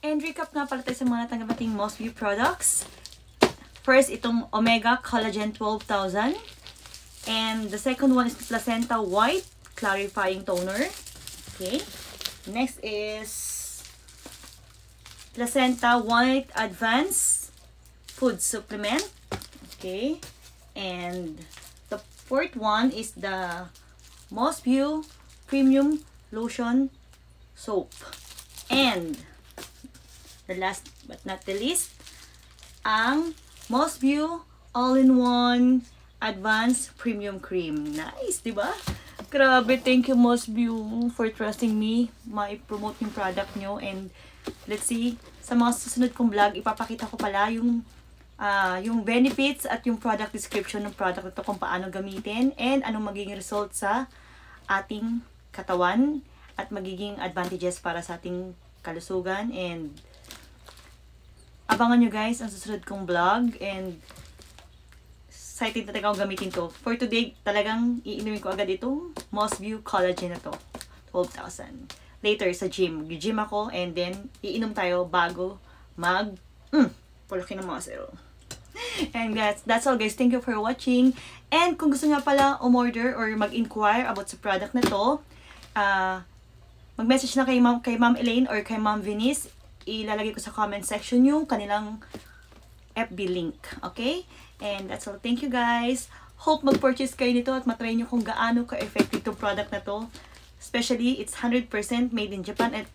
And recap nga pala tayo sa mga natanggap Most View products. First, itong Omega Collagen 12,000. And the second one is Placenta White Clarifying Toner. Okay. Next is Placenta White Advanced Food Supplement. Okay. And the fourth one is the Most View Premium Lotion Soap. And the last but not the least, ang Most View All-in-One Advanced Premium Cream. Nice, di ba? Grabe, thank you Most View for trusting me. Ma-promote yung product nyo. And let's see, sa mga susunod kong vlog, ipapakita ko pala yung benefits at yung product description ng product ito, kung paano gamitin and anong magiging result sa ating katawan at magiging advantages para sa ating kalusugan. And abangan nyo guys ang susunod kong vlog, and excited na talaga akong gamitin to. For today, talagang iinumin ko agad itong Most View Collagen na to. 12,000. Later sa gym. Mag-gym ako and then iinom tayo bago palaki ng muscle. And that's all guys. Thank you for watching. And kung gusto nga pala umorder or mag-inquire about sa product na to, mag-message na kay Ma'am Elaine or kay Ma'am Venice. Ilalagay ko sa comment section yung kanilang FB link. Okay? And that's all. Thank you guys. Hope mag-purchase kayo nito at matry nyo kung gaano ka-effective itong product na to. Especially, it's 100% made in Japan at